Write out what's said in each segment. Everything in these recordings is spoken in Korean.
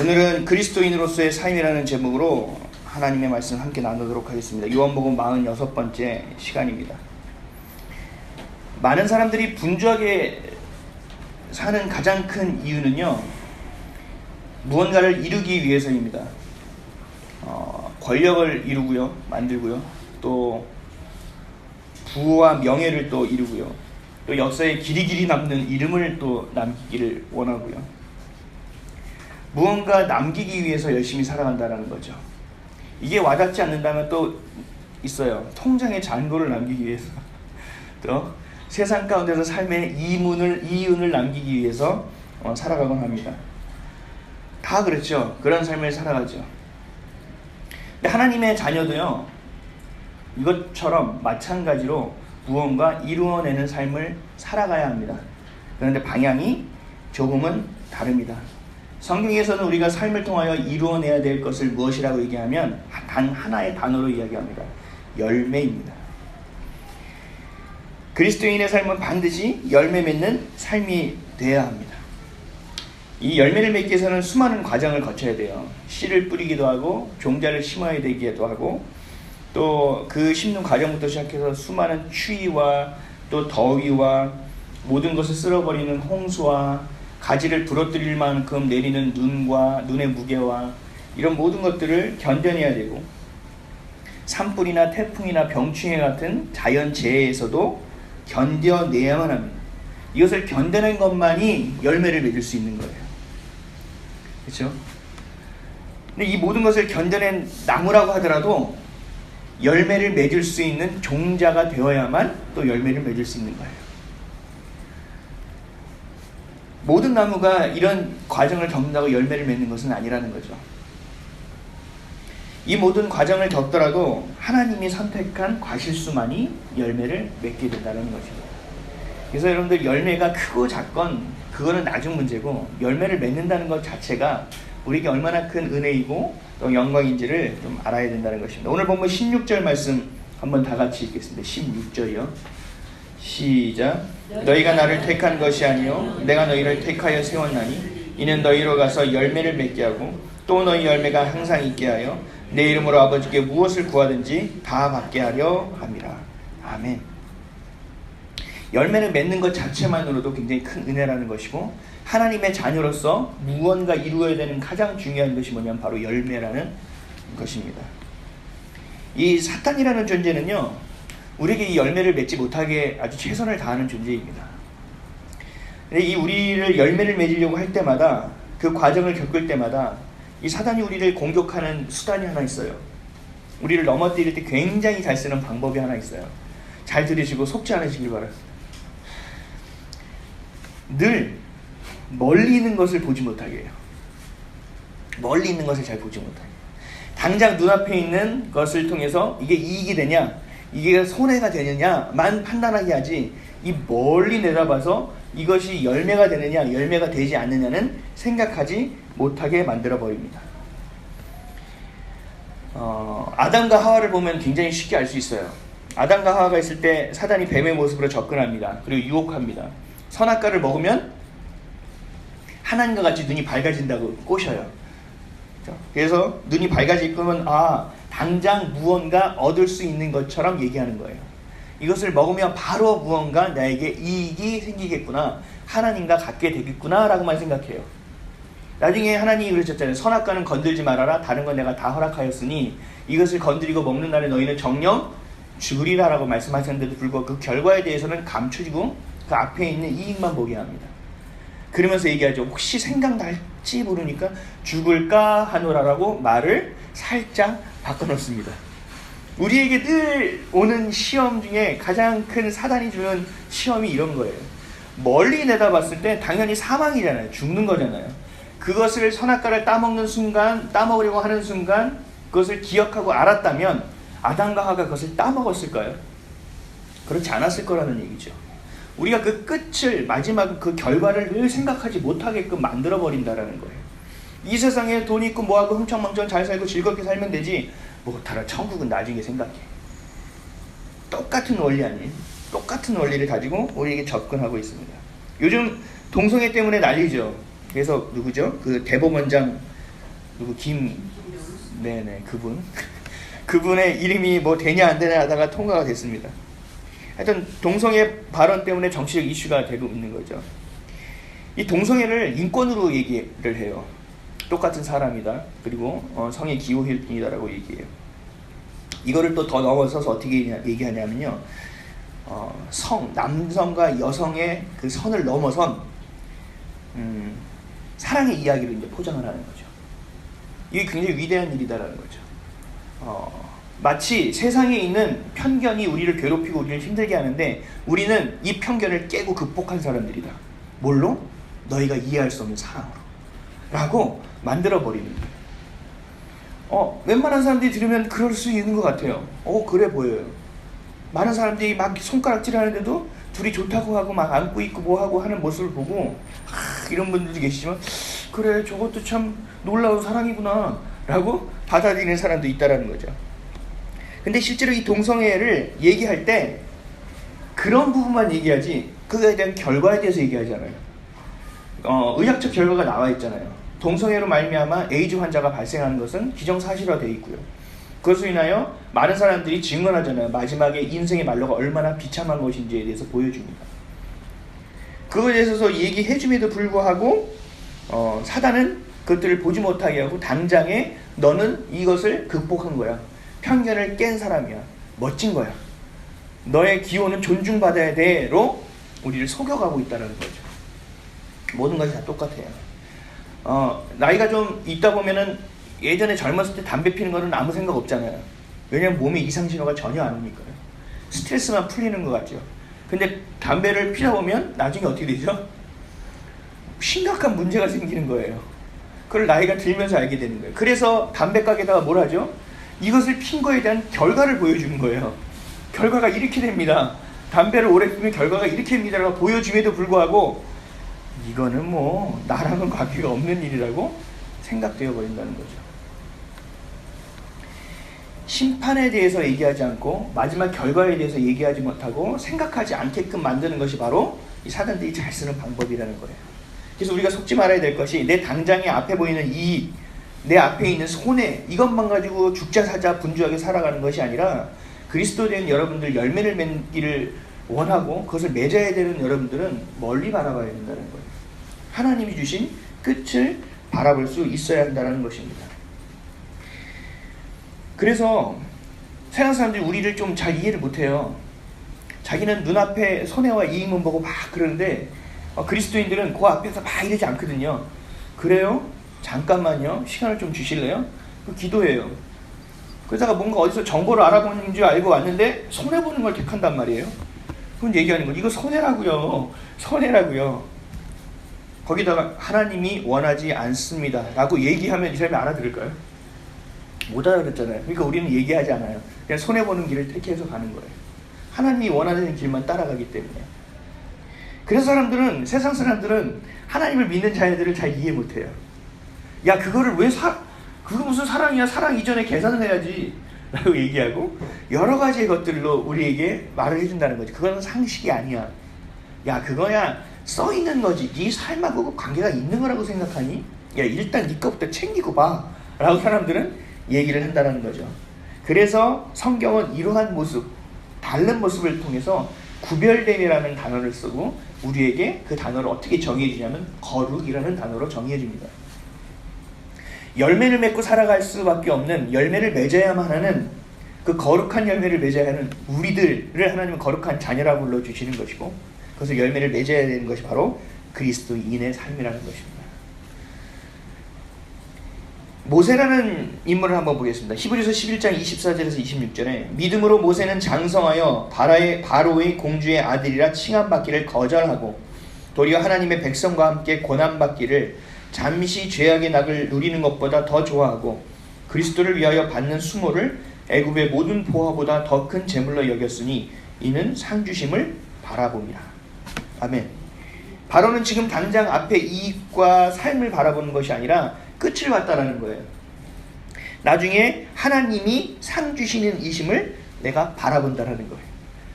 오늘은 그리스도인으로서의 삶이라는 제목으로 하나님의 말씀 함께 나누도록 하겠습니다. 요한복음 46번째 시간입니다. 많은 사람들이 분주하게 사는 가장 큰 이유는요, 무언가를 이루기 위해서입니다. 권력을 이루고요, 만들고요, 또 부와 명예를 또 이루고요, 또 역사에 길이길이 남는 이름을 또 남기기를 원하고요. 무언가 남기기 위해서 열심히 살아간다는 거죠. 이게 와닿지 않는다면 또 있어요. 통장에 잔고를 남기기 위해서, 또 세상 가운데서 삶의 이윤을 남기기 위해서 살아가곤 합니다. 다 그렇죠. 그런 삶을 살아가죠. 근데 하나님의 자녀도요, 이것처럼 마찬가지로 무언가 이루어내는 삶을 살아가야 합니다. 그런데 방향이 조금은 다릅니다. 성경에서는 우리가 삶을 통하여 이루어내야 될 것을 무엇이라고 얘기하면 단 하나의 단어로 이야기합니다. 열매입니다. 그리스도인의 삶은 반드시 열매 맺는 삶이 되어야 합니다. 이 열매를 맺기 위해서는 수많은 과정을 거쳐야 돼요. 씨를 뿌리기도 하고 종자를 심어야 되기도 하고, 또 그 심는 과정부터 시작해서 수많은 추위와 또 더위와 모든 것을 쓸어버리는 홍수와 가지를 부러뜨릴 만큼 내리는 눈과 눈의 무게와 이런 모든 것들을 견뎌내야 되고, 산불이나 태풍이나 병충해 같은 자연재해에서도 견뎌내야만 합니다. 이것을 견뎌낸 것만이 열매를 맺을 수 있는 거예요. 그렇죠? 근데 이 모든 것을 견뎌낸 나무라고 하더라도 열매를 맺을 수 있는 종자가 되어야만 또 열매를 맺을 수 있는 거예요. 모든 나무가 이런 과정을 겪는다고 열매를 맺는 것은 아니라는 거죠. 이 모든 과정을 겪더라도 하나님이 선택한 과실수만이 열매를 맺게 된다는 것입니다. 그래서 여러분들, 열매가 크고 작건 그거는 나중 문제고, 열매를 맺는다는 것 자체가 우리에게 얼마나 큰 은혜이고 또 영광인지를 좀 알아야 된다는 것입니다. 오늘 본문 16절 말씀 한번 다 같이 읽겠습니다. 16절이요. 시작. 너희가 나를 택한 것이 아니요 내가 너희를 택하여 세웠나니 이는 너희로 가서 열매를 맺게 하고 또 너희 열매가 항상 있게 하여 내 이름으로 아버지께 무엇을 구하든지 다 받게 하려 함이라. 아멘. 열매를 맺는 것 자체만으로도 굉장히 큰 은혜라는 것이고, 하나님의 자녀로서 무언가 이루어야 되는 가장 중요한 것이 뭐냐면 바로 열매라는 것입니다. 이 사탄이라는 존재는요, 우리에게 이 열매를 맺지 못하게 아주 최선을 다하는 존재입니다. 근데 이 우리를 열매를 맺으려고 할 때마다, 그 과정을 겪을 때마다 이 사단이 우리를 공격하는 수단이 하나 있어요. 우리를 넘어뜨릴 때 굉장히 잘 쓰는 방법이 하나 있어요. 잘 들으시고 속지 않으시길 바랍니다. 늘 멀리 있는 것을 보지 못하게 해요. 멀리 있는 것을 잘 보지 못하게. 당장 눈앞에 있는 것을 통해서 이게 이익이 되냐, 이게 손해가 되느냐만 판단하게 하지, 이 멀리 내다봐서 이것이 열매가 되느냐 열매가 되지 않느냐는 생각하지 못하게 만들어 버립니다. 아담과 하와를 보면 굉장히 쉽게 알 수 있어요. 아담과 하와가 있을 때 사단이 뱀의 모습으로 접근합니다. 그리고 유혹합니다. 선악과를 먹으면 하나님과 같이 눈이 밝아진다고 꼬셔요. 그래서 눈이 밝아지면 당장 무언가 얻을 수 있는 것처럼 얘기하는 거예요. 이것을 먹으면 바로 무언가 나에게 이익이 생기겠구나, 하나님과 같게 되겠구나 라고만 생각해요. 나중에 하나님이 그러셨잖아요. 선악과는 건들지 말아라, 다른 건 내가 다 허락하였으니 이것을 건드리고 먹는 날에 너희는 정녕 죽으리라 라고 말씀하셨는데도 불구하고 그 결과에 대해서는 감추지고 그 앞에 있는 이익만 보게 합니다. 그러면서 얘기하죠. 혹시 생각날지 모르니까 죽을까 하노라라고 말을 살짝 바꿔놓습니다. 우리에게 늘 오는 시험 중에 가장 큰 사단이 주는 시험이 이런 거예요. 멀리 내다봤을 때 당연히 사망이잖아요. 죽는 거잖아요. 그것을 선악과를 따먹는 순간, 따먹으려고 하는 순간 그것을 기억하고 알았다면 아담과 하와가 그것을 따먹었을까요? 그렇지 않았을 거라는 얘기죠. 우리가 그 끝을, 마지막 그 결과를 늘 생각하지 못하게끔 만들어버린다라는 거예요. 이 세상에 돈 있고 뭐하고 흥청망청 잘 살고 즐겁게 살면 되지, 못하라 천국은 나중에 생각해. 똑같은 원리 아니에요? 똑같은 원리를 가지고 우리에게 접근하고 있습니다. 요즘 동성애 때문에 난리죠. 그래서 누구죠? 그 대법원장 그리고 네네, 그분의 이름이 뭐 되냐 안 되냐 하다가 통과가 됐습니다. 하여튼 동성애 발언 때문에 정치적 이슈가 되고 있는 거죠. 이 동성애를 인권으로 얘기를 해요. 똑같은 사람이다. 그리고 성의 기호일 뿐이다라고 얘기해요. 이거를 또 더 넘어서서 어떻게 얘기하냐면요. 남성과 여성의 그 선을 넘어선 사랑의 이야기를 이제 포장을 하는 거죠. 이게 굉장히 위대한 일이다라는 거죠. 마치 세상에 있는 편견이 우리를 괴롭히고 우리를 힘들게 하는데 우리는 이 편견을 깨고 극복한 사람들이다. 뭘로? 너희가 이해할 수 없는 사랑으로 라고 만들어버리는 거예요. 웬만한 사람들이 들으면 그럴 수 있는 것 같아요. 그래 보여요. 많은 사람들이 막 손가락질 하는데도 둘이 좋다고 하고 막 안고 있고 뭐하고 하는 모습을 보고 이런 분들도 계시지만 그래 저것도 참 놀라운 사랑이구나 라고 받아들이는 사람도 있다라는 거죠. 근데 실제로 이 동성애를 얘기할 때 그런 부분만 얘기하지 그거에 대한 결과에 대해서 얘기하잖아요. 의학적 결과가 나와 있잖아요. 동성애로 말미암아 에이즈 환자가 발생하는 것은 기정사실화되어 있고요. 그것으로 인하여 많은 사람들이 증언하잖아요. 마지막에 인생의 말로가 얼마나 비참한 것인지에 대해서 보여줍니다. 그거에 대해서 얘기해줌에도 불구하고 사단은 그것들을 보지 못하게 하고 당장에 너는 이것을 극복한 거야. 편견을 깬 사람이야. 멋진 거야. 너의 기호는 존중받아야 돼로 우리를 속여가고 있다는 거죠. 모든 것이 다 똑같아요. 나이가 좀 있다 보면은 예전에 젊었을 때 담배 피는 거는 아무 생각 없잖아요. 왜냐면 몸에 이상 신호가 전혀 안 오니까요. 스트레스만 풀리는 것 같죠. 근데 담배를 피다 보면 나중에 어떻게 되죠? 심각한 문제가 생기는 거예요. 그걸 나이가 들면서 알게 되는 거예요. 그래서 담배 가게다가 뭘 하죠? 이것을 핀 거에 대한 결과를 보여주는 거예요. 결과가 이렇게 됩니다. 담배를 오래 피면 결과가 이렇게 됩니다라고 보여줌에도 불구하고 이거는 뭐 나랑은 관계가 없는 일이라고 생각되어 버린다는 거죠. 심판에 대해서 얘기하지 않고 마지막 결과에 대해서 얘기하지 못하고 생각하지 않게끔 만드는 것이 바로 이 사단들이 잘 쓰는 방법이라는 거예요. 그래서 우리가 속지 말아야 될 것이 내 당장에 앞에 보이는 이익, 내 앞에 있는 손해, 이것만 가지고 죽자 사자 분주하게 살아가는 것이 아니라 그리스도된 여러분들 열매를 맺기를 원하고 그것을 맺어야 되는 여러분들은 멀리 바라봐야 된다는 거예요. 하나님이 주신 끝을 바라볼 수 있어야 한다는 것입니다. 그래서 세상 사람들이 우리를 좀 잘 이해를 못해요. 자기는 눈앞에 손해와 이익만 보고 막 그러는데 그리스도인들은 그 앞에서 막 이러지 않거든요. 그래요? 잠깐만요. 시간을 좀 주실래요? 기도해요. 그러다가 뭔가 어디서 정보를 알아보는 줄 알고 왔는데 손해보는 걸 택한단 말이에요. 그건 얘기하는 거죠. 이거 손해라고요. 손해라고요. 거기다가 하나님이 원하지 않습니다 라고 얘기하면 이 사람이 알아들을까요? 못 알아듣잖아요. 그러니까 우리는 얘기하지 않아요. 그냥 손해보는 길을 택해서 가는 거예요. 하나님이 원하는 길만 따라가기 때문에. 그래서 세상 사람들은 하나님을 믿는 자녀들을 잘 이해 못해요. 야 그거를 그거 무슨 사랑이야. 사랑 이전에 계산을 해야지 라고 얘기하고 여러 가지의 것들로 우리에게 말을 해준다는 거지. 그건 상식이 아니야. 야 그거야 써있는 거지. 네 삶하고 관계가 있는 거라고 생각하니? 야 일단 네 거부터 챙기고 봐 라고 사람들은 얘기를 한다는 거죠. 그래서 성경은 이러한 모습, 다른 모습을 통해서 구별됨이라는 단어를 쓰고 우리에게 그 단어를 어떻게 정의해 주냐면 거룩이라는 단어로 정의해 줍니다. 열매를 맺고 살아갈 수밖에 없는, 열매를 맺어야만 하는 그 거룩한 열매를 맺어야 하는 우리들을 하나님은 거룩한 자녀라고 불러주시는 것이고, 그래서 열매를 맺어야 되는 것이 바로 그리스도인의 삶이라는 것입니다. 모세라는 인물을 한번 보겠습니다. 히브리서 11장 24절에서 26절에 믿음으로 모세는 장성하여 바로의 공주의 아들이라 칭함받기를 거절하고 도리어 하나님의 백성과 함께 고난받기를 잠시 죄악의 낙을 누리는 것보다 더 좋아하고 그리스도를 위하여 받는 수모를 애굽의 모든 보화보다 더 큰 재물로 여겼으니 이는 상주심을 바라봅니다. 아멘. 바로는 지금 당장 앞에 이익과 삶을 바라보는 것이 아니라 끝을 봤다라는 거예요. 나중에 하나님이 상 주시는 이심을 내가 바라본다라는 거예요.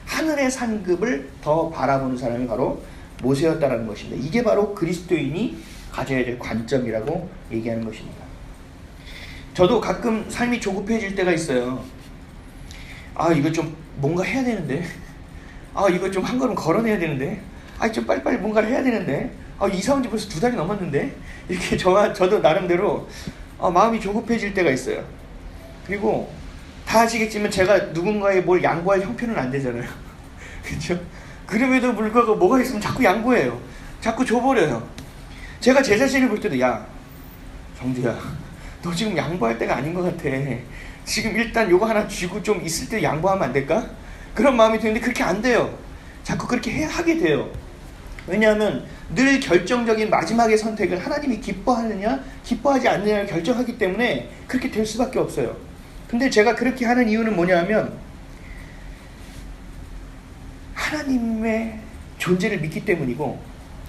하늘의 상급을 더 바라보는 사람이 바로 모세였다라는 것입니다. 이게 바로 그리스도인이 가져야 될 관점이라고 얘기하는 것입니다. 저도 가끔 삶이 조급해질 때가 있어요. 아, 이거 좀 뭔가 해야 되는데, 아, 이거 좀 한 걸음 걸어내야 되는데, 아, 좀 빨리빨리 뭔가를 해야 되는데, 아, 이사 온 지 벌써 2달이 넘었는데, 이렇게 저도 나름대로 마음이 조급해질 때가 있어요. 그리고 다 아시겠지만 제가 누군가에 뭘 양보할 형편은 안 되잖아요. 그렇죠? 그럼에도 불구하고 뭐가 있으면 자꾸 양보해요. 자꾸 줘버려요. 제가 제 자신을 볼 때도, 야, 정두야, 너 지금 양보할 때가 아닌 것 같아. 지금 일단 요거 하나 쥐고 좀 있을 때 양보하면 안 될까? 그런 마음이 드는데 그렇게 안 돼요. 자꾸 그렇게 하게 돼요. 왜냐하면 늘 결정적인 마지막의 선택을 하나님이 기뻐하느냐 기뻐하지 않느냐를 결정하기 때문에 그렇게 될 수밖에 없어요. 근데 제가 그렇게 하는 이유는 뭐냐 하면 하나님의 존재를 믿기 때문이고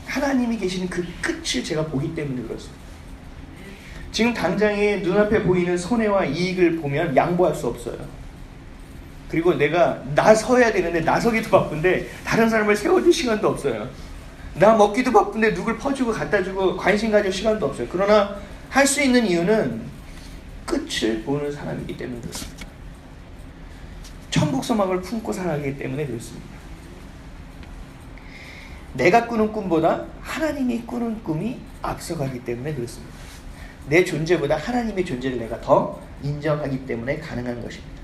하나님이 계시는 그 끝을 제가 보기 때문에 그렇습니다. 지금 당장에 눈앞에 보이는 손해와 이익을 보면 양보할 수 없어요. 그리고 내가 나서야 되는데 나서기도 바쁜데 다른 사람을 세워줄 시간도 없어요. 나 먹기도 바쁜데 누굴 퍼주고 갖다주고 관심 가질 시간도 없어요. 그러나 할 수 있는 이유는 끝을 보는 사람이기 때문에 그렇습니다. 천국 소망을 품고 살아가기 때문에 그렇습니다. 내가 꾸는 꿈보다 하나님이 꾸는 꿈이 앞서가기 때문에 그렇습니다. 내 존재보다 하나님의 존재를 내가 더 인정하기 때문에 가능한 것입니다.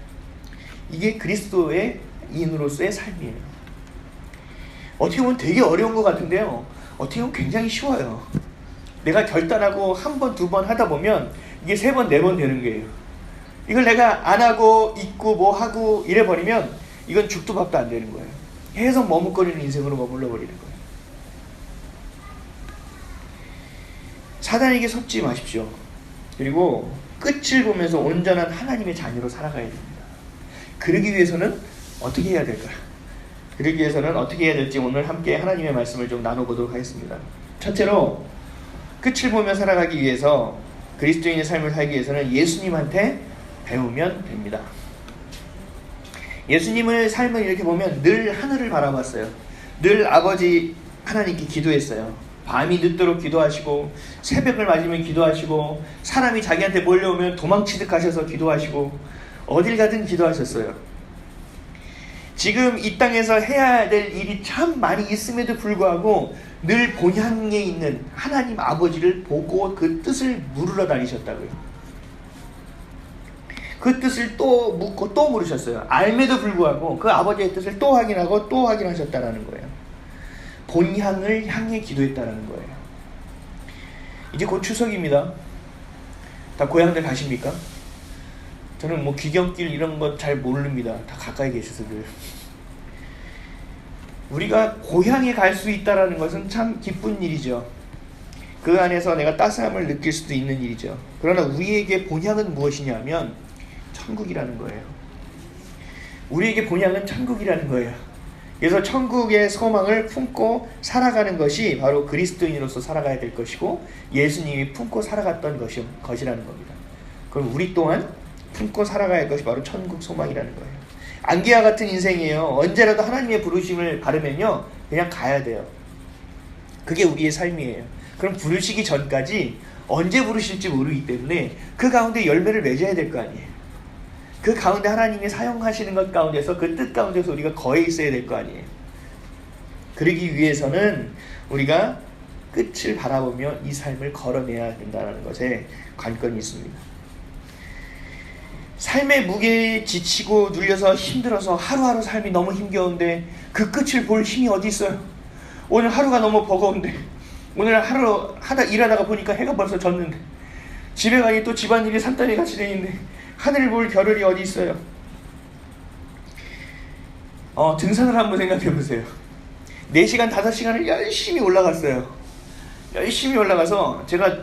이게 그리스도의 인으로서의 삶이에요. 어떻게 보면 되게 어려운 것 같은데요, 어떻게 보면 굉장히 쉬워요. 내가 결단하고 한 번, 두 번 하다 보면 이게 3번, 4번 되는 거예요. 이걸 내가 안 하고 있고 뭐 하고 이래버리면 이건 죽도 밥도 안 되는 거예요. 계속 머뭇거리는 인생으로 머물러 버리는 거예요. 사단에게 속지 마십시오. 그리고 끝을 보면서 온전한 하나님의 자녀로 살아가야 됩니다. 그러기 위해서는 어떻게 해야 될까요? 그러기 위해서는 어떻게 해야 될지 오늘 함께 하나님의 말씀을 좀 나눠보도록 하겠습니다. 첫째로 끝을 보며 살아가기 위해서, 그리스도인의 삶을 살기 위해서는 예수님한테 배우면 됩니다. 예수님의 삶을 이렇게 보면 늘 하늘을 바라봤어요. 늘 아버지 하나님께 기도했어요. 밤이 늦도록 기도하시고 새벽을 맞으면 기도하시고 사람이 자기한테 몰려오면 도망치듯 가셔서 기도하시고 어딜 가든 기도하셨어요. 지금 이 땅에서 해야 될 일이 참 많이 있음에도 불구하고 늘 본향에 있는 하나님 아버지를 보고 그 뜻을 물으러 다니셨다고요. 그 뜻을 또 묻고 또 물으셨어요. 알매도 불구하고 그 아버지의 뜻을 또 확인하고 또 확인하셨다는 거예요. 본향을 향해 기도했다는 거예요. 이제 곧 추석입니다. 다 고향들 가십니까? 저는 뭐 귀경길 이런 거 잘 모릅니다. 다 가까이 계셔서 그래요. 우리가 고향에 갈 수 있다는 것은 참 기쁜 일이죠. 그 안에서 내가 따스함을 느낄 수도 있는 일이죠. 그러나 우리에게 본향은 무엇이냐면 천국이라는 거예요. 우리에게 본향은 천국이라는 거예요. 그래서 천국의 소망을 품고 살아가는 것이 바로 그리스도인으로서 살아가야 될 것이고 예수님이 품고 살아갔던 것이라는 겁니다. 그럼 우리 또한 품고 살아가야 할 것이 바로 천국 소망이라는 거예요. 안개와 같은 인생이에요. 언제라도 하나님의 부르심을 받으면요 그냥 가야 돼요. 그게 우리의 삶이에요. 그럼 부르시기 전까지 언제 부르실지 모르기 때문에 그 가운데 열매를 맺어야 될 거 아니에요. 그 가운데 하나님이 사용하시는 것 가운데서 그 뜻 가운데서 우리가 거해 있어야 될 거 아니에요. 그러기 위해서는 우리가 끝을 바라보며 이 삶을 걸어내야 된다는 것에 관건이 있습니다. 삶의 무게에 지치고 눌려서 힘들어서 하루하루 삶이 너무 힘겨운데 그 끝을 볼 힘이 어디 있어요? 오늘 하루가 너무 버거운데, 오늘 하루 일하다가 보니까 해가 벌써 졌는데, 집에 가니 또 집안일이 산더미 같이 되는데 하늘 볼 겨를이 어디 있어요? 등산을 한번 생각해 보세요. 4시간, 5시간을 열심히 올라갔어요. 열심히 올라가서 제가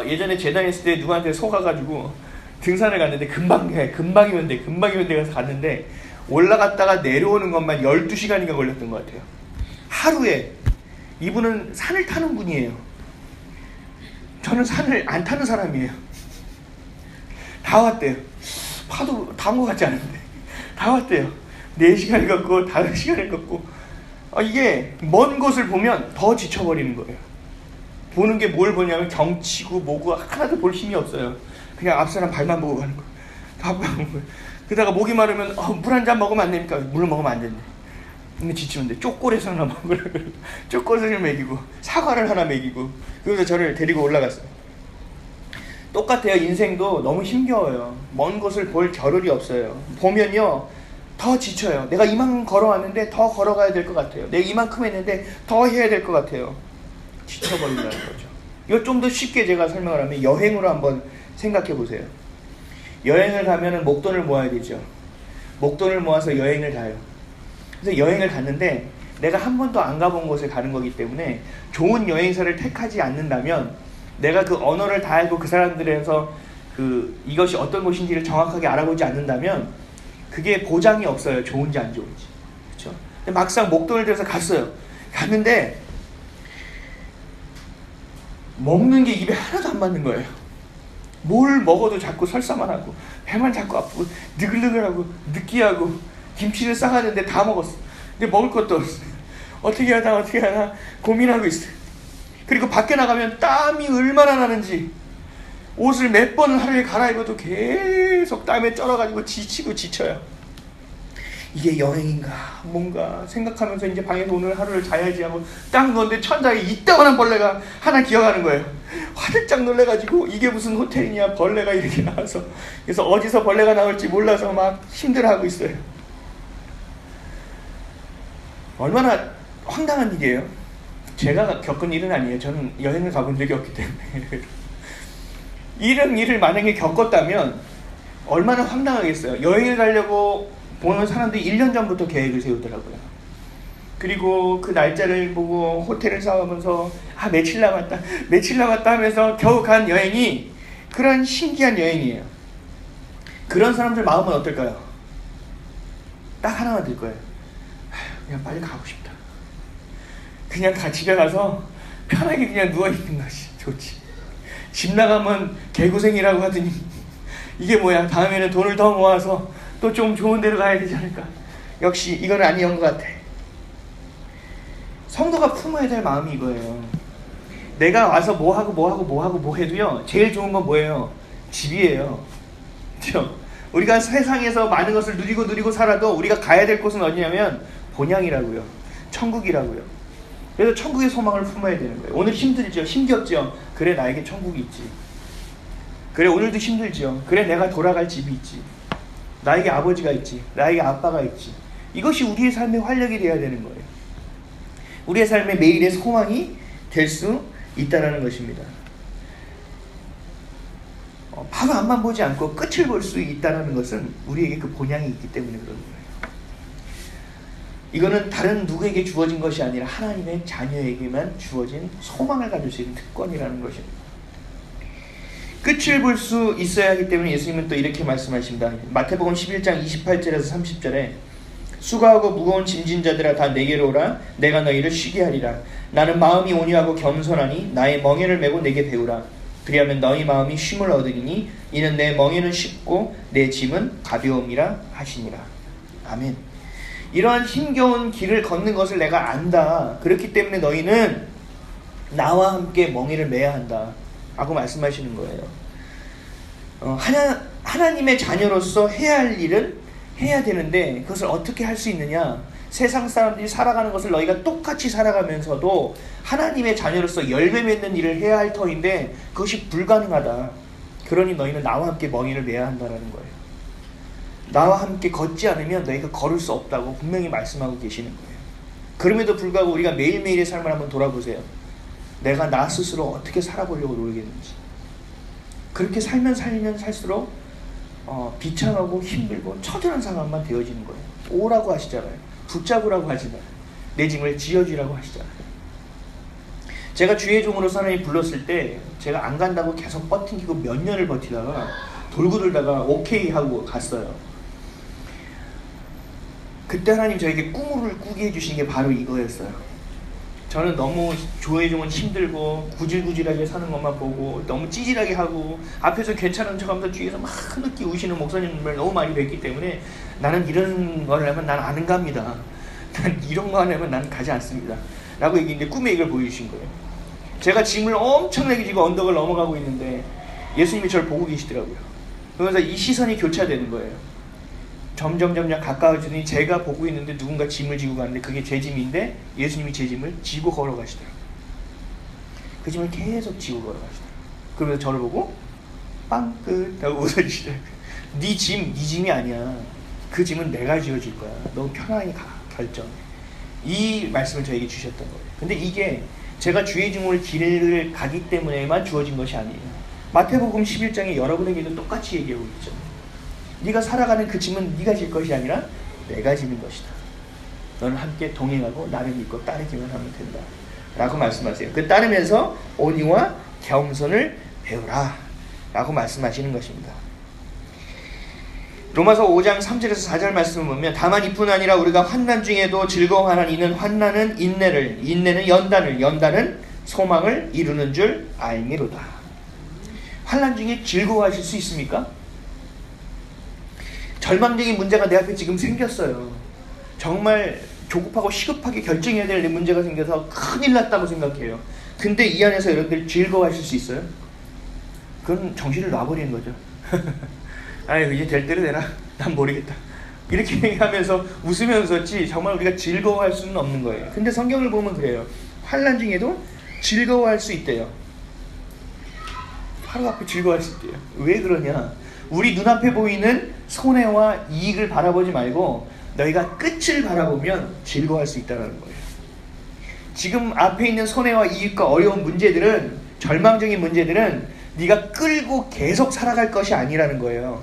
예전에 재단했을 때 누구한테 속아가지고 등산을 갔는데 금방이면 돼 가서 갔는데 올라갔다가 내려오는 것만 12시간인가 걸렸던 것 같아요. 하루에. 이분은 산을 타는 분이에요. 저는 산을 안 타는 사람이에요. 다 왔대요. 파도 다 온 것 같지 않은데 다 왔대요. 4시간을 걷고 5시간을 걷고 이게 먼 곳을 보면 더 지쳐버리는 거예요. 보는 게 뭘 보냐면 경치고 뭐고 하나도 볼 힘이 없어요. 그냥 앞 사람 발만 보고 가는 거예요. 그러다가 목이 마르면 물 한 잔 먹으면 안 됩니까? 물을 먹으면 안 된대. 근데 지치는데 초콜릿 하나 먹으라 그러고 초콜릿을 먹이고 사과를 하나 먹이고 그래서 저를 데리고 올라갔어요. 똑같아요. 인생도 너무 힘겨워요. 먼 곳을 볼 겨를이 없어요. 보면요 더 지쳐요. 내가 이만큼 걸어왔는데 더 걸어가야 될 것 같아요. 내가 이만큼 했는데 더 해야 될 것 같아요. 지쳐버린다는 거죠. 이거 좀 더 쉽게 제가 설명을 하면 여행으로 한번 생각해 보세요. 여행을 가면은 목돈을 모아야 되죠. 목돈을 모아서 여행을 가요. 그래서 여행을 갔는데 내가 한 번도 안 가본 곳에 가는 거기 때문에 좋은 여행사를 택하지 않는다면 내가 그 언어를 다 알고 그 사람들에서 이것이 어떤 곳인지를 정확하게 알아보지 않는다면 그게 보장이 없어요. 좋은지 안 좋은지. 그렇죠? 근데 막상 목돈을 들여서 갔어요. 갔는데 먹는 게 입에 하나도 안 맞는 거예요. 뭘 먹어도 자꾸 설사만 하고 배만 자꾸 아프고 느글느글하고 느끼하고 김치를 싸가는데 다 먹었어. 근데 먹을 것도 없어요. 어떻게 하나 고민하고 있어요. 그리고 밖에 나가면 땀이 얼마나 나는지 옷을 몇 번을 하루에 갈아입어도 계속 땀에 쩔어가지고 지치고 지쳐요. 이게 여행인가 뭔가 생각하면서 이제 방에서 오늘 하루를 자야지 하고 딱 누웠는데 천장에 이따만한 벌레가 하나 기어가는 거예요. 화들짝 놀래가지고 이게 무슨 호텔이냐 벌레가 이렇게 나와서 그래서 어디서 벌레가 나올지 몰라서 막 힘들어하고 있어요. 얼마나 황당한 일이에요. 제가 겪은 일은 아니에요. 저는 여행을 가본 적이 없기 때문에 이런 일을 만약에 겪었다면 얼마나 황당하겠어요. 여행을 가려고 보는 사람들이 1년 전부터 계획을 세우더라고요. 그리고 그 날짜를 보고 호텔을 싸우면서 며칠 남았다 하면서 겨우 간 여행이 그런 신기한 여행이에요. 그런 사람들 마음은 어떨까요? 딱 하나만 들 거예요. 그냥 빨리 가고 싶다. 그냥 집에 가서 편하게 그냥 누워있는 것이 좋지. 집 나가면 개고생이라고 하더니 이게 뭐야, 다음에는 돈을 더 모아서 또 좀 좋은 데로 가야 되지 않을까. 역시 이건 아니었던 것 같아. 성도가 품어야 될 마음이 이거예요. 내가 와서 뭐 해도요, 제일 좋은 건 뭐예요? 집이에요. 그렇죠? 우리가 세상에서 많은 것을 누리고 살아도 우리가 가야 될 곳은 어디냐면 본향이라고요. 천국이라고요. 그래서 천국의 소망을 품어야 되는 거예요. 오늘 힘들죠? 힘겹죠? 그래, 나에게 천국이 있지. 그래, 오늘도 힘들죠? 그래, 내가 돌아갈 집이 있지. 나에게 아버지가 있지. 나에게 아빠가 있지. 이것이 우리의 삶의 활력이 되어야 되는 거예요. 우리의 삶의 매일의 소망이 될 수 있다는 것입니다. 바로 앞만 보지 않고 끝을 볼 수 있다는 것은 우리에게 그 본향이 있기 때문에 그런 거예요. 이거는 다른 누구에게 주어진 것이 아니라 하나님의 자녀에게만 주어진 소망을 가질 수 있는 특권이라는 것입니다. 끝을 볼 수 있어야 하기 때문에 예수님은 또 이렇게 말씀하십니다. 마태복음 11장 28절에서 30절에 수고하고 무거운 짐진 자들아 다 내게로 오라. 내가 너희를 쉬게 하리라. 나는 마음이 온유하고 겸손하니 나의 멍에를 메고 내게 배우라. 그리하면 너희 마음이 쉼을 얻으리니 이는 내 멍에는 쉽고 내 짐은 가벼움이라 하시니라. 아멘. 이러한 힘겨운 길을 걷는 것을 내가 안다. 그렇기 때문에 너희는 나와 함께 멍에를 메야 한다 라고 말씀하시는 거예요. 하나님의 자녀로서 해야 할 일은 해야 되는데 그것을 어떻게 할 수 있느냐. 세상 사람들이 살아가는 것을 너희가 똑같이 살아가면서도 하나님의 자녀로서 열매 맺는 일을 해야 할 터인데 그것이 불가능하다. 그러니 너희는 나와 함께 멍에를 메야 한다는 거예요. 나와 함께 걷지 않으면 너희가 걸을 수 없다고 분명히 말씀하고 계시는 거예요. 그럼에도 불구하고 우리가 매일매일의 삶을 한번 돌아보세요. 내가 나 스스로 어떻게 살아보려고 노력했는지. 그렇게 살면 살수록 비참하고 힘들고 처절한 상황만 되어지는 거예요. 오라고 하시잖아요. 붙잡으라고 하시잖아요. 내 짐을 지어주라고 하시잖아요. 제가 주의 종으로서 하나님 불렀을 때 제가 안 간다고 계속 버티고 몇 년을 버티다가 돌고 돌다가 오케이 하고 갔어요. 그때 하나님 저에게 꿈을 꾸게 해주신 게 바로 이거였어요. 저는 너무 주의 종은 힘들고 구질구질하게 사는 것만 보고 너무 찌질하게 하고 앞에서 괜찮은 척하면서 뒤에서 막 흐느끼 우시는 목사님을 너무 많이 뵀기 때문에 나는 이런 걸 하면 난 안 갑니다. 난 이런 거 하면 난 가지 않습니다. 라고 얘기했는데 꿈에 이걸 보여주신 거예요. 제가 짐을 엄청나게 지고 언덕을 넘어가고 있는데 예수님이 저를 보고 계시더라고요. 그러면서 이 시선이 교차되는 거예요. 점점 가까워지더니 제가 보고 있는데 누군가 짐을 지고 가는데 그게 제 짐인데 예수님이 제 짐을 지고 걸어가시더라고요. 그 짐을 계속 지고 걸어가시더라고요. 그러면서 저를 보고 빵긋 하고 웃어주시더라고요. 네 짐이 아니야. 그 짐은 내가 지어줄 거야. 너 편안히 결정해. 이 말씀을 저에게 주셨던 거예요. 근데 이게 제가 주의 증오를 길을 가기 때문에만 주어진 것이 아니에요. 마태복음 11장에 여러분에게도 똑같이 얘기하고 있죠. 네가 살아가는 그 짐은 네가 질 것이 아니라 내가 지는 것이다. 너는 함께 동행하고 나를 믿고 따르기만 하면 된다. 라고 말씀하세요. 그 따르면서 온유와 겸손을 배우라. 라고 말씀하시는 것입니다. 로마서 5장 3절에서 4절 말씀을 보면 다만 이뿐 아니라 우리가 환난 중에도 즐거워하는 이는 환난은 인내를, 인내는 연단을, 연단은 소망을 이루는 줄 알미로다. 환난 중에 즐거워하실 수 있습니까? 절망적인 문제가 내 앞에 지금 생겼어요. 정말 조급하고 시급하게 결정해야 될 문제가 생겨서 큰일 났다고 생각해요. 근데 이 안에서 여러분들 즐거워하실 수 있어요? 그건 정신을 놔버리는 거죠. 아유 이제 될 대로 되라. 난 모르겠다. 이렇게 얘기하면서 웃으면서지 정말 우리가 즐거워할 수는 없는 거예요. 근데 성경을 보면 그래요. 환난 중에도 즐거워할 수 있대요. 바로 앞에 즐거워할 수 있대요. 왜 그러냐? 우리 눈앞에 보이는 손해와 이익을 바라보지 말고 너희가 끝을 바라보면 즐거워할 수 있다는 거예요. 지금 앞에 있는 손해와 이익과 어려운 문제들은, 절망적인 문제들은 네가 끌고 계속 살아갈 것이 아니라는 거예요.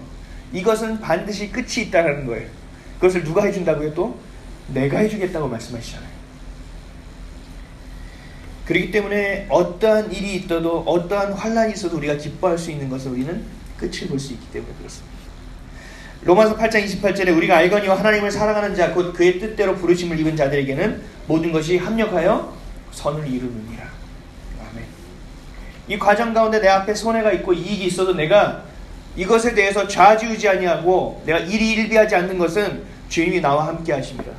이것은 반드시 끝이 있다는 거예요. 그것을 누가 해준다고요? 또 내가 해주겠다고 말씀하시잖아요. 그렇기 때문에 어떠한 일이 있어도, 어떠한 환난이 있어도 우리가 기뻐할 수 있는 것을 우리는 끝을 볼 수 있기 때문에 그렇습니다. 로마서 8장 28절에 우리가 알거니와 하나님을 사랑하는 자 곧 그의 뜻대로 부르심을 입은 자들에게는 모든 것이 합력하여 선을 이루느니라. 아멘. 이 과정 가운데 내 앞에 손해가 있고 이익이 있어도 내가 이것에 대해서 좌지우지 아니하고 내가 일희일비하지 않는 것은 주님이 나와 함께 하십니다.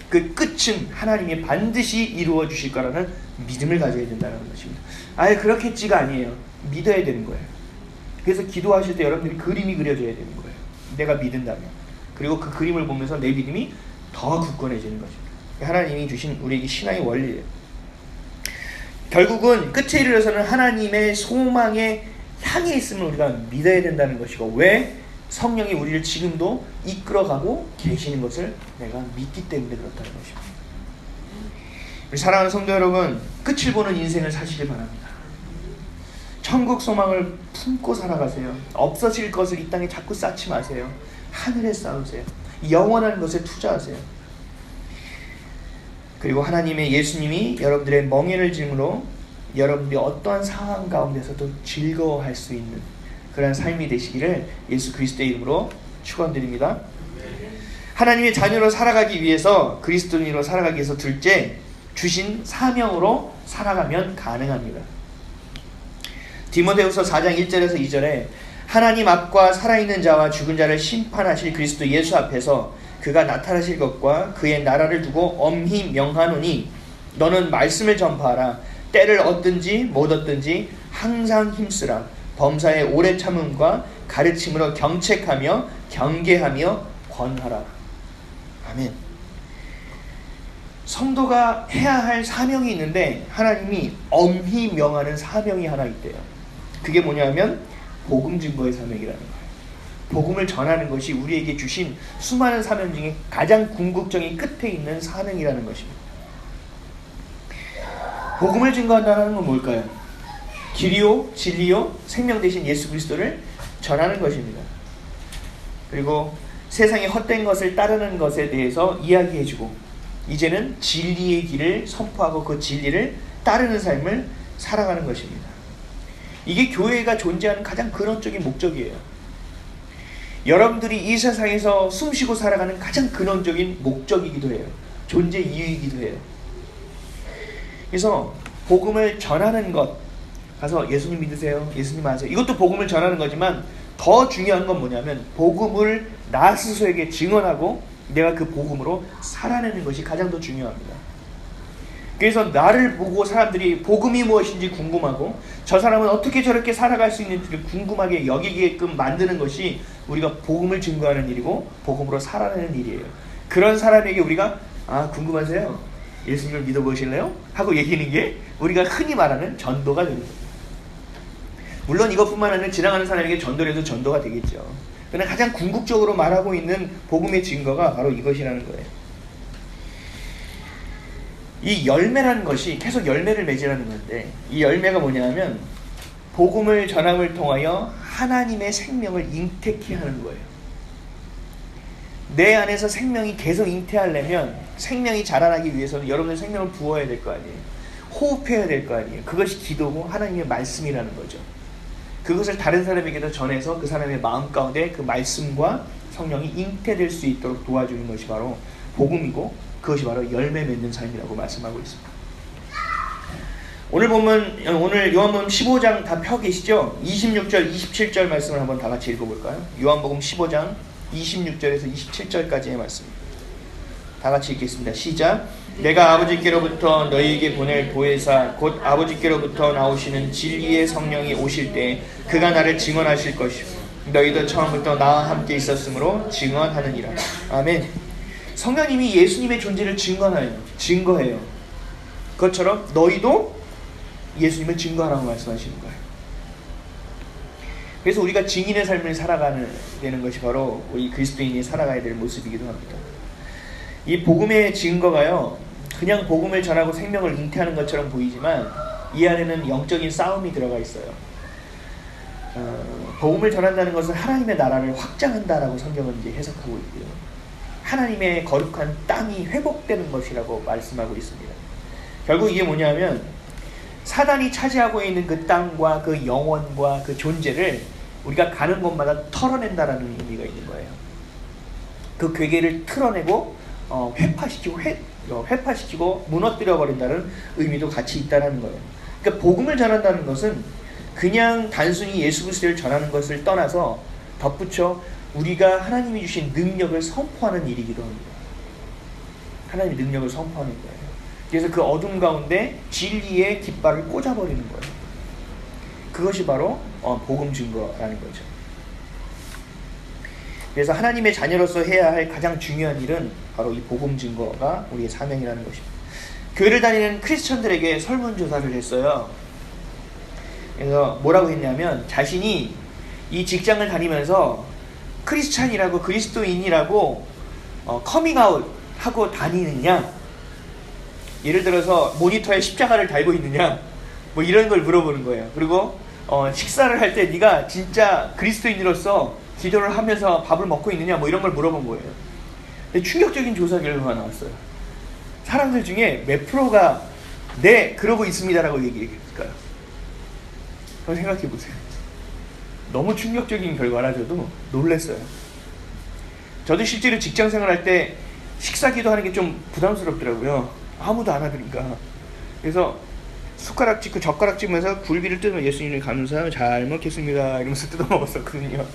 그 끝은 하나님이 반드시 이루어 주실 거라는 믿음을 가져야 된다는 것입니다. 아예 그렇겠지가 아니에요. 믿어야 되는 거예요. 그래서 기도하실 때 여러분들이 그림이 그려져야 되는 거예요. 내가 믿는다면. 그리고 그 그림을 보면서 내 믿음이 더 굳건해지는 것입니다. 하나님이 주신 우리에게 신앙의 원리예요. 결국은 끝에 이르러서는 하나님의 소망에 향해 있음을 우리가 믿어야 된다는 것이고, 왜? 성령이 우리를 지금도 이끌어가고 계시는 것을 내가 믿기 때문에 그렇다는 것입니다. 우리 사랑하는 성도 여러분, 끝을 보는 인생을 사시길 바랍니다. 천국 소망을 품고 살아가세요. 없어질 것을 이 땅에 자꾸 쌓지 마세요. 하늘에 쌓으세요. 영원한 것에 투자하세요. 그리고 하나님의 예수님이 여러분들의 멍에를 짐으로 여러분들이 어떠한 상황 가운데서도 즐거워할 수 있는 그런 삶이 되시기를 예수 그리스도의 이름으로 축원드립니다. 하나님의 자녀로 살아가기 위해서, 그리스도인으로 살아가기 위해서 둘째, 주신 사명으로 살아가면 가능합니다. 디모데후서 4장 1절에서 2절에 하나님 앞과 살아있는 자와 죽은 자를 심판하실 그리스도 예수 앞에서 그가 나타나실 것과 그의 나라를 두고 엄히 명하노니 너는 말씀을 전파하라. 때를 얻든지 못 얻든지 항상 힘쓰라. 범사의 오래 참음과 가르침으로 경책하며 경계하며 권하라. 아멘. 성도가 해야 할 사명이 있는데 하나님이 엄히 명하는 사명이 하나 있대요. 그게 뭐냐면 복음 증거의 사명이라는 거예요. 복음을 전하는 것이 우리에게 주신 수많은 사명 중에 가장 궁극적인 끝에 있는 사명이라는 것입니다. 복음을 증거한다는 건 뭘까요? 길이요, 진리요, 생명 되신 예수 그리스도를 전하는 것입니다. 그리고 세상의 헛된 것을 따르는 것에 대해서 이야기해주고, 이제는 진리의 길을 선포하고 그 진리를 따르는 삶을 살아가는 것입니다. 이게 교회가 존재하는 가장 근원적인 목적이에요. 여러분들이 이 세상에서 숨쉬고 살아가는 가장 근원적인 목적이기도 해요. 존재 이유이기도 해요. 그래서 복음을 전하는 것, 가서 예수님 믿으세요, 예수님 아세요, 이것도 복음을 전하는 거지만 더 중요한 건 뭐냐면 복음을 나 스스로에게 증언하고 내가 그 복음으로 살아내는 것이 가장 더 중요합니다. 그래서 나를 보고 사람들이 복음이 무엇인지 궁금하고 저 사람은 어떻게 저렇게 살아갈 수 있는지를 궁금하게 여기게끔 만드는 것이 우리가 복음을 증거하는 일이고 복음으로 살아내는 일이에요. 그런 사람에게 우리가 궁금하세요? 예수님을 믿어보실래요? 하고 얘기하는 게 우리가 흔히 말하는 전도가 되는 거예요. 물론 이것뿐만 아니라 지나가는 사람에게 전도를 해도 전도가 되겠죠. 그러나 가장 궁극적으로 말하고 있는 복음의 증거가 바로 이것이라는 거예요. 이 열매라는 것이 계속 열매를 맺으라는 건데, 이 열매가 뭐냐면 복음을 전함을 통하여 하나님의 생명을 잉태케 하는 거예요. 내 안에서 생명이 계속 잉태하려면, 생명이 자라나기 위해서는 여러분의 생명을 부어야 될 거 아니에요. 호흡해야 될 거 아니에요. 그것이 기도고 하나님의 말씀이라는 거죠. 그것을 다른 사람에게도 전해서 그 사람의 마음 가운데 그 말씀과 성령이 잉태될 수 있도록 도와주는 것이 바로 복음이고, 그것이 바로 열매 맺는 삶이라고 말씀하고 있습니다. 오늘 요한복음 15장 다 펴 계시죠? 26절, 27절 말씀을 한번 다 같이 읽어볼까요? 요한복음 15장 26절에서 27절까지의 말씀. 다 같이 읽겠습니다. 시작. 내가 아버지께로부터 너희에게 보낼 보혜사 곧 아버지께로부터 나오시는 진리의 성령이 오실 때 그가 나를 증언하실 것이고 너희도 처음부터 나와 함께 있었으므로 증언하느니라. 아멘. 성령님이 예수님의 존재를 증거해요. 그것처럼 너희도 예수님을 증거하라고 말씀하시는 거예요. 그래서 우리가 증인의 삶을 살아가는 것이 바로 우리 그리스도인이 살아가야 될 모습이기도 합니다. 이 복음의 증거가요, 그냥 복음을 전하고 생명을 잉태하는 것처럼 보이지만 이 안에는 영적인 싸움이 들어가 있어요. 복음을 전한다는 것은 하나님의 나라를 확장한다라고 성경은 이제 해석하고 있고요. 하나님의 거룩한 땅이 회복되는 것이라고 말씀하고 있습니다. 결국 이게 뭐냐면 사단이 차지하고 있는 그 땅과 그 영혼과 그 존재를 우리가 가는 곳마다 털어낸다라는 의미가 있는 거예요. 그 괴계를 틀어내고 회파시키고 무너뜨려 버린다는 의미도 같이 있다는 거예요. 그러니까 복음을 전한다는 것은 그냥 단순히 예수 그리스도를 전하는 것을 떠나서 덧붙여 우리가 하나님이 주신 능력을 선포하는 일이기도 합니다. 하나님의 능력을 선포하는 거예요. 그래서 그 어둠 가운데 진리의 깃발을 꽂아버리는 거예요. 그것이 바로 복음 증거라는 거죠. 그래서 하나님의 자녀로서 해야 할 가장 중요한 일은 바로 이 복음 증거가 우리의 사명이라는 것입니다. 교회를 다니는 크리스천들에게 설문조사를 했어요. 그래서 뭐라고 했냐면 자신이 이 직장을 다니면서 크리스찬이라고 그리스도인이라고 커밍아웃 하고 다니느냐, 예를 들어서 모니터에 십자가를 달고 있느냐, 뭐 이런 걸 물어보는 거예요. 그리고 식사를 할 때 네가 진짜 그리스도인으로서 기도를 하면서 밥을 먹고 있느냐, 뭐 이런 걸 물어본 거예요. 근데 충격적인 조사 결과가 나왔어요. 사람들 중에 몇 프로가 네 그러고 있습니다라고 얘기했을까요? 한번 생각해 보세요. 너무 충격적인 결과라 저도 놀랐어요. 저도 실제로 직장 생활할 때 식사 기도하는 게 좀 부담스럽더라고요. 아무도 안 하더니까. 그래서 숟가락 찍고 젓가락 찍으면서 굴비를 뜯으면 예수님을 감사하며 잘 먹겠습니다 이러면서 뜯어 먹었었거든요.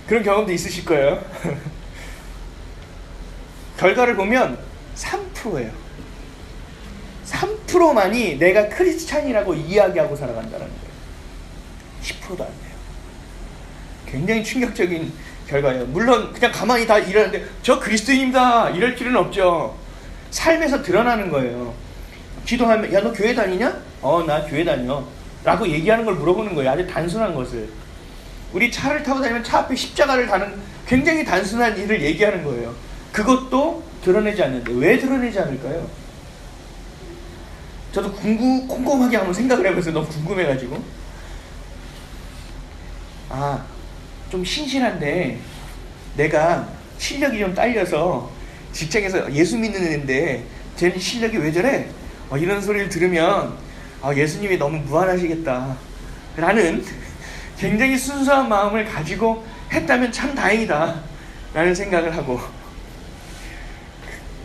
그런 경험도 있으실 거예요. 결과를 보면 3%예요. 3%만이 내가 크리스찬이라고 이야기하고 살아간다는 거예요. 10%도 안 돼요. 굉장히 충격적인 결과예요. 물론 그냥 가만히 다 이러는데 저 그리스도인입니다 이럴 필요는 없죠. 삶에서 드러나는 거예요. 기도하면 야 너 교회 다니냐? 나 교회 다녀 라고 얘기하는 걸 물어보는 거예요. 아주 단순한 것을. 우리 차를 타고 다니면 차 앞에 십자가를 다는 굉장히 단순한 일을 얘기하는 거예요. 그것도 드러내지 않는데 왜 드러내지 않을까요? 저도 꼼꼼하게 한번 생각을 해보면서 너무 궁금해가지고 좀 신실한데 내가 실력이 좀 딸려서 직장에서 예수 믿는 애인데 쟤는 실력이 왜 저래? 이런 소리를 들으면 예수님이 너무 무한하시겠다 라는 굉장히 순수한 마음을 가지고 했다면 참 다행이다 라는 생각을 하고,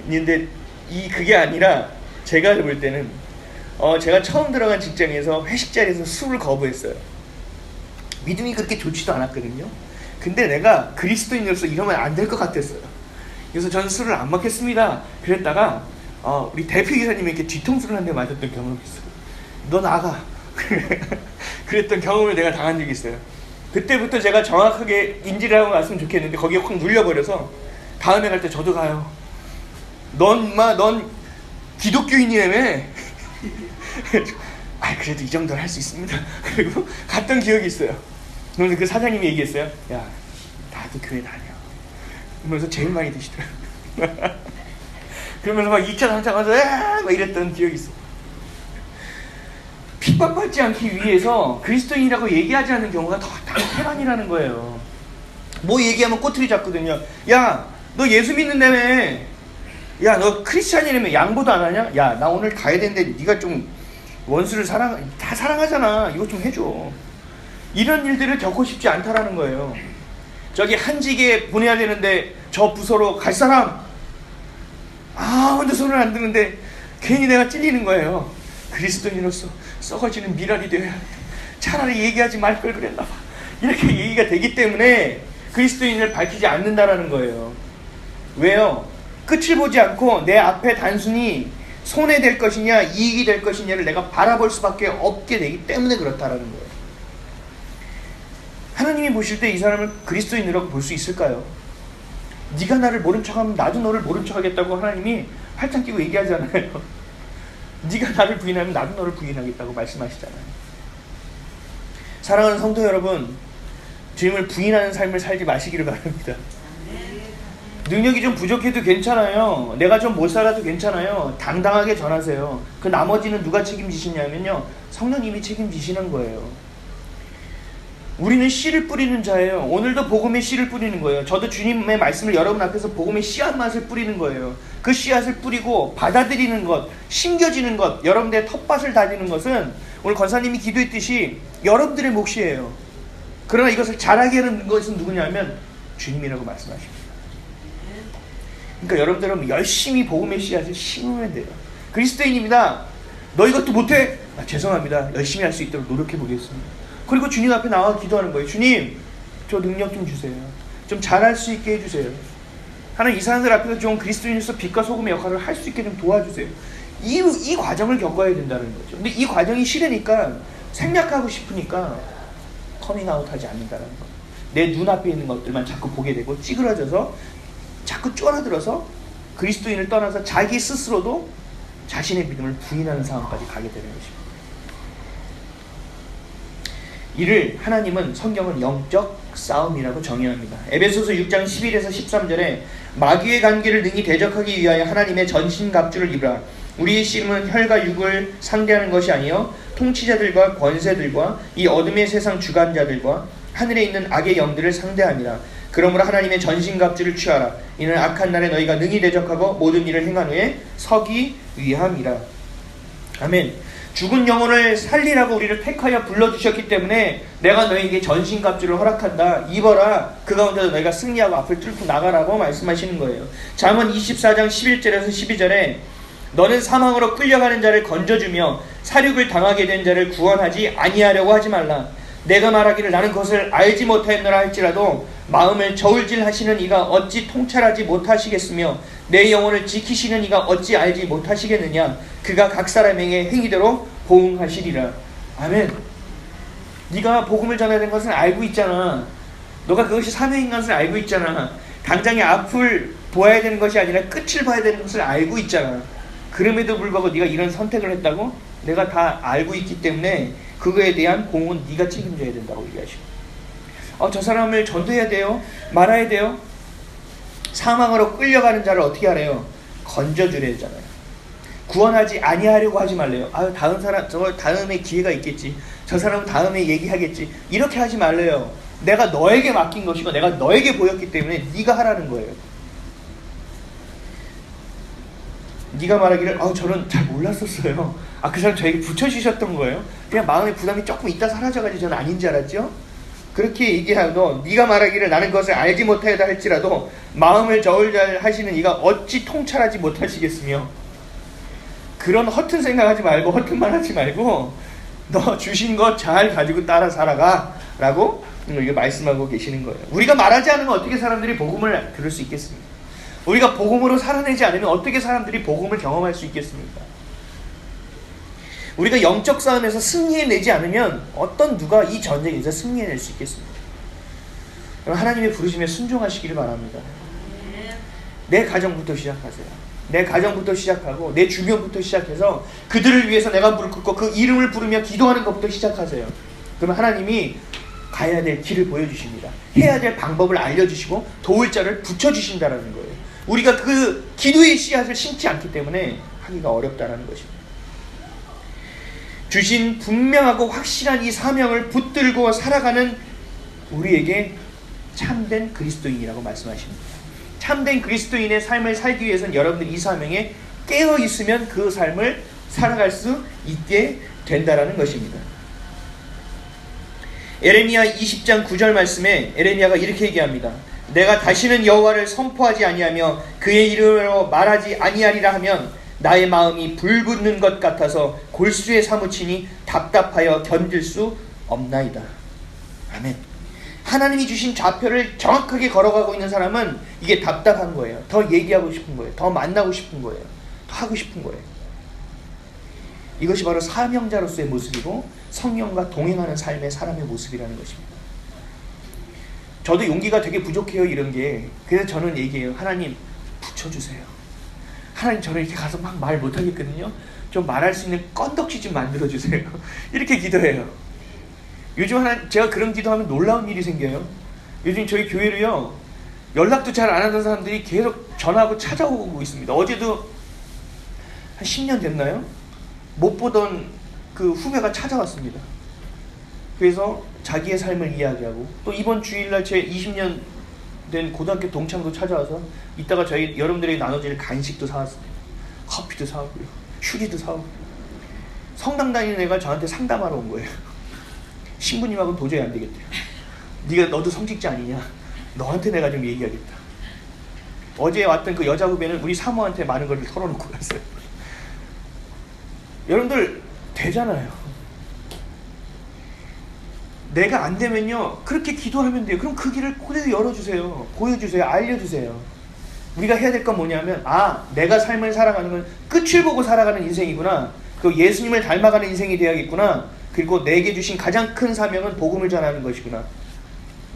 근데 그게 아니라 제가 볼 때는 제가 처음 들어간 직장에서 회식 자리에서 술을 거부했어요. 믿음이 그렇게 좋지도 않았거든요. 근데 내가 그리스도인으로서 이러면 안 될 것 같았어요. 그래서 저는 술을 안 먹겠습니다 그랬다가 우리 대표이사님이 이렇게 뒤통수를 한 대 맞았던 경험이 있어요. 너 나가. 그랬던 경험을 내가 당한 적이 있어요. 그때부터 제가 정확하게 인지를 하고 갔으면 좋겠는데 거기에 확 눌려버려서 다음에 갈 때 저도 가요. 넌 기독교인이라며. 그래도 이 정도는 할 수 있습니다. 그리고 갔던 기억이 있어요. 그러면서 그 사장님이 얘기했어요. 야, 나도 교회 다녀. 그러면서 제일 많이 드시더라고요. 그러면서 막 2차 3차 가서 막 이랬던 기억이 있어. 핍박받지 않기 위해서 그리스도인이라고 얘기하지 않는 경우가 더 태반이라는 거예요. 뭐 얘기하면 꼬투리 잡거든요. 야, 너 예수 믿는다며. 야, 너 크리스찬이라며 양보도 안 하냐? 야, 나 오늘 가야 되는데 네가 좀 원수를 다 사랑하잖아. 이거 좀 해줘. 이런 일들을 겪고 싶지 않다라는 거예요. 저기 한직에 보내야 되는데 저 부서로 갈 사람 아무도 손을 안 드는데 괜히 내가 찔리는 거예요. 그리스도인으로서 썩어지는 미랄이 되어야 돼. 차라리 얘기하지 말 걸 그랬나 봐. 이렇게 얘기가 되기 때문에 그리스도인을 밝히지 않는다라는 거예요. 왜요? 끝을 보지 않고 내 앞에 단순히 손해될 것이냐 이익이 될 것이냐를 내가 바라볼 수밖에 없게 되기 때문에 그렇다라는 거예요. 하나님이 보실 때 이 사람을 그리스도인이라고 볼 수 있을까요? 네가 나를 모른 척하면 나도 너를 모른 척하겠다고 하나님이 팔짱 끼고 얘기하잖아요. 네가 나를 부인하면 나도 너를 부인하겠다고 말씀하시잖아요. 사랑하는 성도 여러분, 주님을 부인하는 삶을 살지 마시기를 바랍니다. 능력이 좀 부족해도 괜찮아요. 내가 좀 못 살아도 괜찮아요. 당당하게 전하세요. 그 나머지는 누가 책임지시냐면요, 성령님이 책임지시는 거예요. 우리는 씨를 뿌리는 자예요. 오늘도 복음의 씨를 뿌리는 거예요. 저도 주님의 말씀을 여러분 앞에서 복음의 씨앗 맛을 뿌리는 거예요. 그 씨앗을 뿌리고 받아들이는 것, 심겨지는 것, 여러분들의 텃밭을 다지는 것은 오늘 권사님이 기도했듯이 여러분들의 몫이에요. 그러나 이것을 잘하게 하는 것은 누구냐면 주님이라고 말씀하십니다. 그러니까 여러분들은 열심히 복음의 씨앗을 심으면 돼요. 그리스도인입니다. 너 이것도 못해? 죄송합니다. 열심히 할 수 있도록 노력해 보겠습니다. 그리고 주님 앞에 나와 기도하는 거예요. 주님, 저 능력 좀 주세요. 좀 잘할 수 있게 해주세요. 하나님, 이 사람들 앞에서 좀 그리스도인으로서 빛과 소금의 역할을 할 수 있게 좀 도와주세요. 이 과정을 겪어야 된다는 거죠. 근데 이 과정이 싫으니까, 생략하고 싶으니까 커밍아웃 하지 않는다는 거예요. 내 눈앞에 있는 것들만 자꾸 보게 되고 찌그러져서 자꾸 쫄아들어서 그리스도인을 떠나서 자기 스스로도 자신의 믿음을 부인하는 상황까지 가게 되는 것입니다. 이를 하나님은 성경은 영적 싸움이라고 정의합니다. 에베소서 6장 11에서 13절에 마귀의 관계를 능히 대적하기 위하여 하나님의 전신갑주를 입으라. 우리의 씨름은 혈과 육을 상대하는 것이 아니요 통치자들과 권세들과 이 어둠의 세상 주관자들과 하늘에 있는 악의 영들을 상대함이라. 그러므로 하나님의 전신갑주를 취하라. 이는 악한 날에 너희가 능히 대적하고 모든 일을 행한 후에 서기 위함이라. 아멘. 죽은 영혼을 살리라고 우리를 택하여 불러주셨기 때문에 내가 너희에게 전신갑주를 허락한다. 입어라. 그 가운데서 너희가 승리하고 앞을 뚫고 나가라고 말씀하시는 거예요. 잠언 24장 11절에서 12절에 너는 사망으로 끌려가는 자를 건져주며 사륙을 당하게 된 자를 구원하지 아니하려고 하지 말라. 내가 말하기를 나는 그것을 알지 못하였노라 할지라도 마음을 저울질하시는 이가 어찌 통찰하지 못하시겠으며 내 영혼을 지키시는 이가 어찌 알지 못하시겠느냐. 그가 각 사람에게 행위대로 보응하시리라. 아멘. 네가 복음을 전해야 되는 것은 알고 있잖아. 너가 그것이 사명인 것을 알고 있잖아. 당장의 앞을 보아야 되는 것이 아니라 끝을 봐야 되는 것을 알고 있잖아. 그럼에도 불구하고 네가 이런 선택을 했다고? 내가 다 알고 있기 때문에 그거에 대한 공은 네가 책임져야 된다고 얘기하시고, 저 사람을 전도해야 돼요? 말아야 돼요? 사망으로 끌려가는 자를 어떻게 하래요? 건져주려 했잖아요. 구원하지 아니하려고 하지 말래요. 다음 사람, 저 다음에 기회가 있겠지. 저 사람은 다음에 얘기하겠지. 이렇게 하지 말래요. 내가 너에게 맡긴 것이고 내가 너에게 보였기 때문에 네가 하라는 거예요. 네가 말하기를 저는 잘 몰랐었어요. 그 사람 저에게 붙여주셨던 거예요. 그냥 마음의 부담이 조금 있다 사라져가지고 저는 아닌 줄 알았죠. 그렇게 얘기하고 네가 말하기를 나는 그것을 알지 못하였다 할지라도 마음을 저울질하시는 이가 어찌 통찰하지 못하시겠으며. 그런 허튼 생각하지 말고 허튼 말 하지 말고 너 주신 것 잘 가지고 따라 살아가 라고 이거 말씀하고 계시는 거예요. 우리가 말하지 않으면 어떻게 사람들이 복음을 들을 수 있겠습니까? 우리가 복음으로 살아내지 않으면 어떻게 사람들이 복음을 경험할 수 있겠습니까? 우리가 영적 싸움에서 승리해내지 않으면 어떤 누가 이 전쟁에서 승리해낼 수 있겠습니까? 그럼 하나님의 부르심에 순종하시기를 바랍니다. 내 가정부터 시작하세요. 내 가정부터 시작하고 내 주변부터 시작해서 그들을 위해서 내가 무릎 꿇고 그 이름을 부르며 기도하는 것부터 시작하세요. 그러면 하나님이 가야 될 길을 보여주십니다. 해야 될 방법을 알려주시고 도울 자를 붙여주신다는 거예요. 우리가 그 기도의 씨앗을 심지 않기 때문에 하기가 어렵다는 것입니다. 주신 분명하고 확실한 이 사명을 붙들고 살아가는 우리에게 참된 그리스도인이라고 말씀하십니다. 참된 그리스도인의 삶을 살기 위해서는 여러분들이 이 사명에 깨어있으면 그 삶을 살아갈 수 있게 된다는 것입니다. 에레미야 20장 9절 말씀에 에레미야가 이렇게 얘기합니다. 내가 다시는 여호와를 선포하지 아니하며 그의 이름으로 말하지 아니하리라 하면 나의 마음이 불붙는 것 같아서 골수에 사무치니 답답하여 견딜 수 없나이다. 아멘. 하나님이 주신 좌표를 정확하게 걸어가고 있는 사람은 이게 답답한 거예요. 더 얘기하고 싶은 거예요. 더 만나고 싶은 거예요. 더 하고 싶은 거예요. 이것이 바로 사명자로서의 모습이고 성령과 동행하는 삶의 사람의 모습이라는 것입니다. 저도 용기가 되게 부족해요, 이런 게. 그래서 저는 얘기해요. 하나님 붙여주세요. 하나님, 저는 이렇게 가서 막 말 못하겠거든요. 좀 말할 수 있는 건덕지 좀 만들어주세요. 이렇게 기도해요. 요즘 제가 그런 기도하면 놀라운 일이 생겨요. 요즘 저희 교회로요, 연락도 잘 안 하던 사람들이 계속 전화하고 찾아오고 있습니다. 어제도 한 10년 됐나요? 못 보던 그 후배가 찾아왔습니다. 그래서 자기의 삶을 이야기하고, 또 이번 주일날 제 20년 된 고등학교 동창도 찾아와서 이따가 저희 여러분들에게 나눠질 간식도 사왔습니다. 커피도 사왔고요, 휴지도 사오고. 성당 다니는 애가 저한테 상담하러 온 거예요. 신부님하고는 도저히 안 되겠대요. 너도 성직자 아니냐? 너한테 내가 좀 얘기하겠다. 어제 왔던 그 여자 후배는 우리 사모한테 많은 걸 털어놓고 갔어요. 여러분들 되잖아요. 내가 안 되면요, 그렇게 기도하면 돼요. 그럼 그 길을 그대로 열어주세요. 보여주세요. 알려주세요. 우리가 해야 될 건 뭐냐면, 내가 삶을 살아가는 건 끝을 보고 살아가는 인생이구나. 그 예수님을 닮아가는 인생이 되어야겠구나. 그리고 내게 주신 가장 큰 사명은 복음을 전하는 것이구나.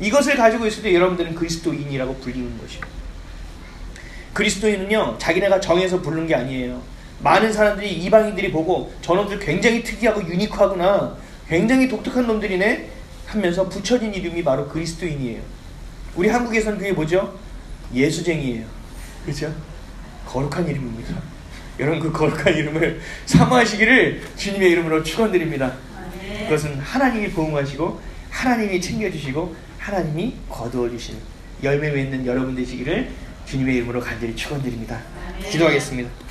이것을 가지고 있을 때 여러분들은 그리스도인이라고 불리는 것이고, 그리스도인은요, 자기네가 정해서 부르는 게 아니에요. 많은 사람들이, 이방인들이 보고 저놈들 굉장히 특이하고 유니크하구나, 굉장히 독특한 놈들이네 하면서 붙여진 이름이 바로 그리스도인이에요. 우리 한국에서는 그게 뭐죠? 예수쟁이에요. 그렇죠? 거룩한 이름입니다. 여러분, 그 거룩한 이름을 사모하시기를 주님의 이름으로 축원드립니다. 그것은 하나님이 보응하시고 하나님이 챙겨주시고 하나님이 거두어주시는 열매 맺는 여러분 되시기를 주님의 이름으로 간절히 축원드립니다. 기도하겠습니다.